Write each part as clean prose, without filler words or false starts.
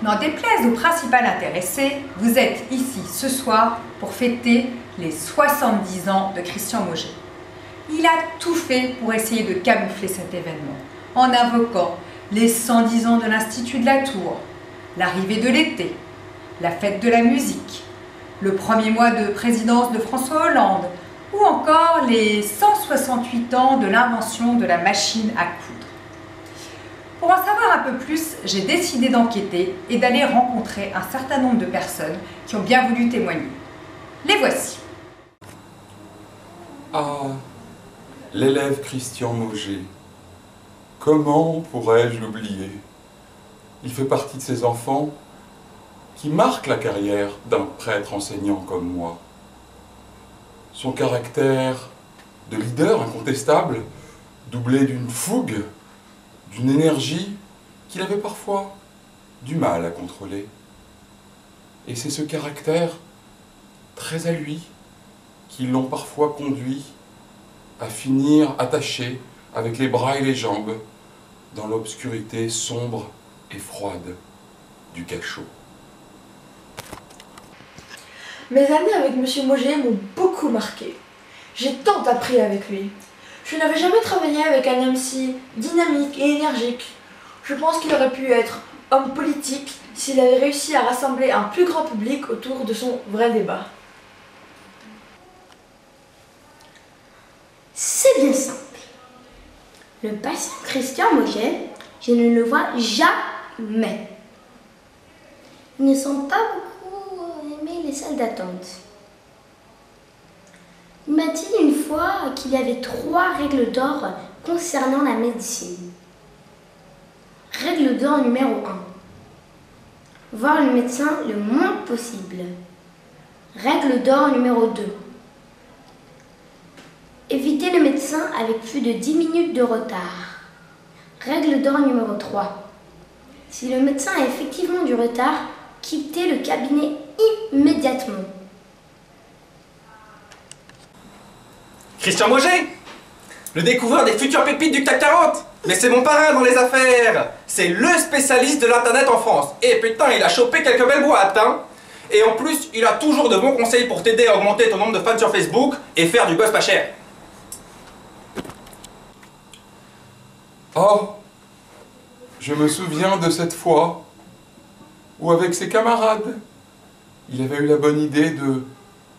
N'en déplaise au principal intéressé, vous êtes ici ce soir pour fêter les 70 ans de Christian Mauger. Il a tout fait pour essayer de camoufler cet événement, en invoquant les 110 ans de l'Institut de la Tour, l'arrivée de l'été, la fête de la musique, le premier mois de présidence de François Hollande, ou encore les 168 ans de l'invention de la machine à coudre. Pour en savoir un peu plus, j'ai décidé d'enquêter et d'aller rencontrer un certain nombre de personnes qui ont bien voulu témoigner. Les voici. Ah, l'élève Christian Mauger. Comment pourrais-je l'oublier? Il fait partie de ces enfants qui marquent la carrière d'un prêtre enseignant comme moi. Son caractère de leader incontestable, doublé d'une fougue, d'une énergie qu'il avait parfois du mal à contrôler. Et c'est ce caractère très à lui qui l'ont parfois conduit à finir attaché avec les bras et les jambes dans l'obscurité sombre et froide du cachot. Mes années avec M. Mauger m'ont beaucoup marqué. J'ai tant appris avec lui. Je n'avais jamais travaillé avec un homme si dynamique et énergique. Je pense qu'il aurait pu être homme politique s'il avait réussi à rassembler un plus grand public autour de son vrai débat. C'est bien simple. Le patient Christian Mauger, je ne le vois jamais. Il ne semble pas beaucoup aimer les salles d'attente. Il m'a dit une fois qu'il y avait 3 règles d'or concernant la médecine. Règle d'or numéro 1. Voir le médecin le moins possible. Règle d'or numéro 2. Éviter le médecin avec plus de 10 minutes de retard. Règle d'or numéro 3. Si le médecin a effectivement du retard, quittez le cabinet immédiatement. Christian Mauger, le découvreur des futures pépites du CAC 40. Mais c'est mon parrain dans les affaires. C'est le spécialiste de l'internet en France. Et putain, il a chopé quelques belles boîtes, hein. Et en plus, il a toujours de bons conseils pour t'aider à augmenter ton nombre de fans sur Facebook et faire du buzz pas cher. Oh, je me souviens de cette fois où avec ses camarades, il avait eu la bonne idée de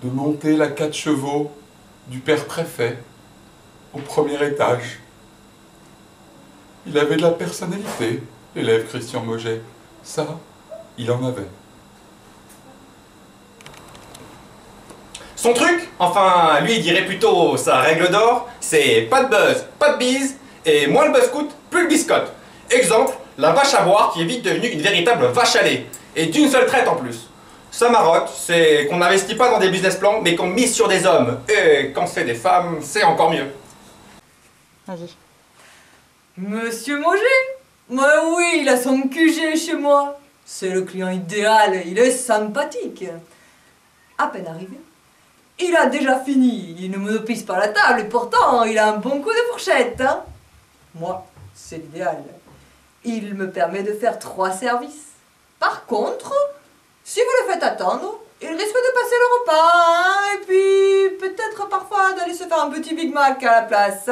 monter la 4 chevaux du père préfet au premier étage. Il avait de la personnalité, l'élève Christian Mauger. Ça, il en avait. Son truc, enfin, lui il dirait plutôt sa règle d'or, c'est pas de buzz, pas de bise, et moins le buzz coûte, plus le biscotte. Exemple, la vache à boire qui est vite devenue une véritable vache à lait, et d'une seule traite en plus. Sa marotte, c'est qu'on n'investit pas dans des business plans, mais qu'on mise sur des hommes. Et quand c'est des femmes, c'est encore mieux. Vas-y. Monsieur Mauger? Mais oui, il a son QG chez moi. C'est le client idéal, il est sympathique. À peine arrivé, il a déjà fini. Il ne monopise pas la table et pourtant, il a un bon coup de fourchette. Hein. Moi, c'est l'idéal. Il me permet de faire 3 services. Par contre, si vous le faites attendre, il risque de passer le repas, hein, et puis peut-être parfois d'aller se faire un petit Big Mac à la place.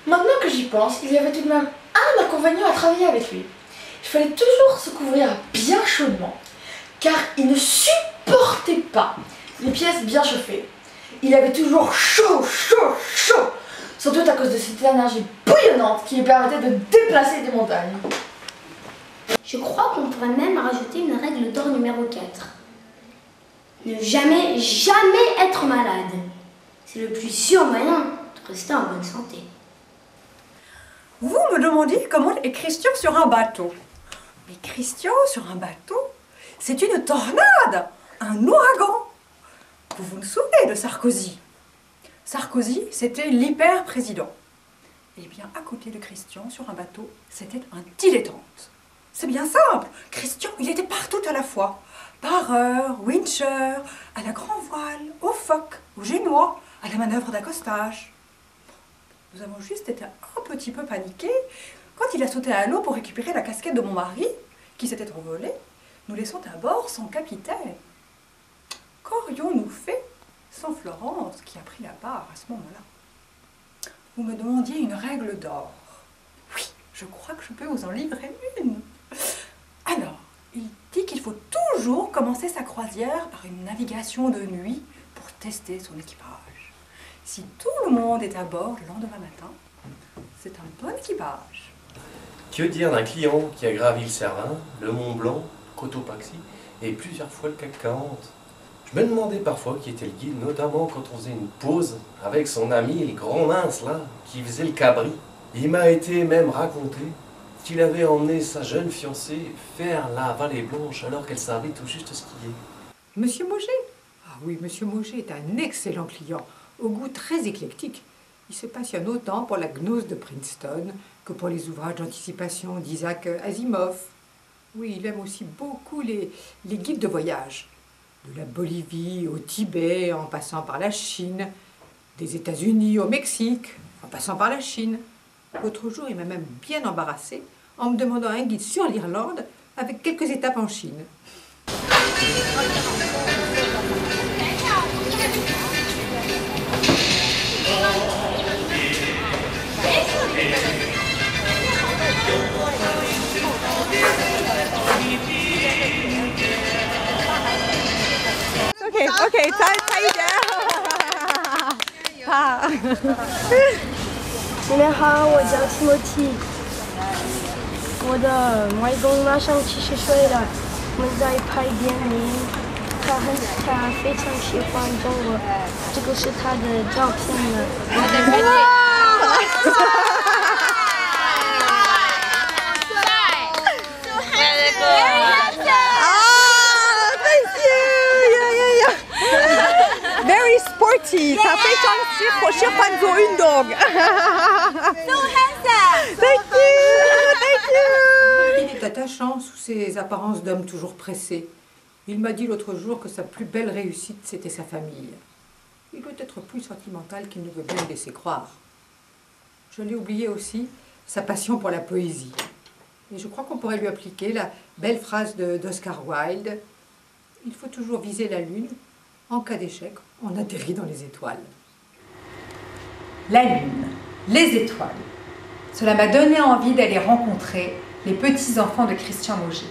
Maintenant que j'y pense, il y avait tout de même un inconvénient à travailler avec lui. Il fallait toujours se couvrir bien chaudement, car Il ne supportait pas les pièces bien chauffées. Il avait toujours chaud, chaud, chaud. Surtout à cause de cette énergie bouillonnante qui lui permettait de déplacer des montagnes. Je crois qu'on pourrait même rajouter une règle d'or numéro 4. Ne jamais, jamais être malade. C'est le plus sûr moyen de rester en bonne santé. Vous me demandiez comment est Christian sur un bateau. Mais Christian sur un bateau, c'est une tornade, un ouragan. Vous vous souvenez de Sarkozy? Sarkozy, c'était l'hyper-président. Eh bien, à côté de Christian, sur un bateau, c'était un dilettante. C'est bien simple. Christian, il était partout à la fois. Barreur, wincher, à la grand voile, au phoque, au génois, à la manœuvre d'accostage. Nous avons juste été un petit peu paniqués quand il a sauté à l'eau pour récupérer la casquette de mon mari, qui s'était envolée, nous laissant à bord sans capitaine. Qu'aurions-nous fait sans Florence, qui a pris la barre à ce moment-là? Vous me demandiez une règle d'or. Oui, je crois que je peux vous en livrer une. Alors, il dit qu'il faut toujours commencer sa croisière par une navigation de nuit pour tester son équipage. Si tout le monde est à bord le lendemain matin, c'est un bon équipage. Que dire d'un client qui a gravi le Cervin, le Mont Blanc, Cotopaxi et plusieurs fois le CAC 40? Je me demandais parfois qui était le guide, notamment quand on faisait une pause avec son ami, le grand mince là, qui faisait le cabri. Il m'a été même raconté qu'il avait emmené sa jeune fiancée faire la vallée blanche alors qu'elle savait tout juste skier. Monsieur Mauger? Ah oui, Monsieur Mauger est un excellent client, au goût très éclectique. Il se passionne autant pour la gnose de Princeton que pour les ouvrages d'anticipation d'Isaac Asimov. Oui, il aime aussi beaucoup les guides de voyage. De la Bolivie au Tibet, en passant par la Chine, des États-Unis au Mexique, en passant par la Chine. L'autre jour, il m'a même bien embarrassé en me demandant un guide sur l'Irlande avec quelques étapes en Chine. Okay, tie down. 你们好，我叫提莫提。我的外公马上70岁了，我们在拍电影，他非常喜欢中国，这个是他的照片了。Very sporty. Ça fait sentir Panzo une dog. So handsome. Thank you. Il est attachant sous ses apparences d'homme toujours pressé. Il m'a dit l'autre jour que sa plus belle réussite, c'était sa famille. Il doit être plus sentimental qu'il ne veut bien le laisser croire. Je l'ai oublié aussi, sa passion pour la poésie. Et je crois qu'on pourrait lui appliquer la belle phrase d'Oscar Wilde. Il faut toujours viser la lune. En cas d'échec, on atterrit dans les étoiles. La lune, les étoiles. Cela m'a donné envie d'aller rencontrer les petits-enfants de Christian Mauger.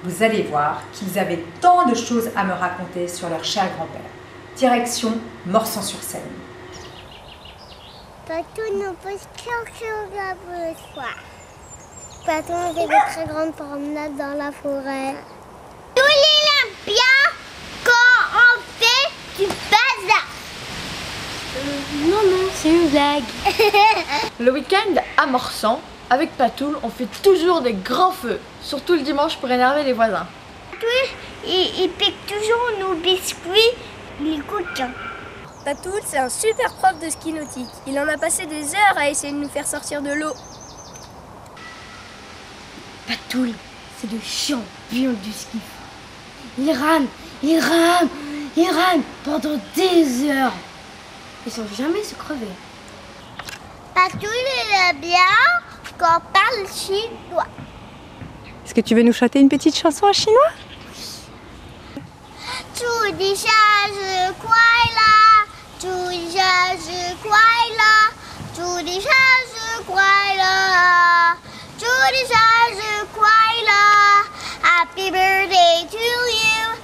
Vous allez voir qu'ils avaient tant de choses à me raconter sur leur cher grand-père. Direction Morsan-sur-Seine. Patou nous pose le soir. Patou, on fait de très grandes promenades dans la forêt. Tous les bien quand on fait du bazar. Non, c'est une blague. Le week-end à Morsan, avec Patoul, on fait toujours des grands feux, surtout le dimanche pour énerver les voisins. Patou, il pique toujours nos biscuits, les coquins. Patoul, c'est un super prof de ski nautique. Il en a passé des heures à essayer de nous faire sortir de l'eau. Patoul, c'est le champion du ski. Il rame, il rame, il rame pendant des heures. Et sans jamais se crever. Patou, il aime bien quand on parle chinois. Est-ce que tu veux nous chanter une petite chanson en chinois? 祝你生日快乐，祝你生日快乐，祝你生日快乐，祝你生日快乐 ，Happy birthday to you,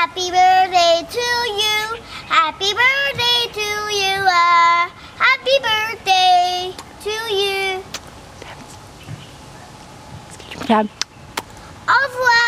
Happy birthday to you. Happy birthday to you. Happy birthday to you. Au revoir.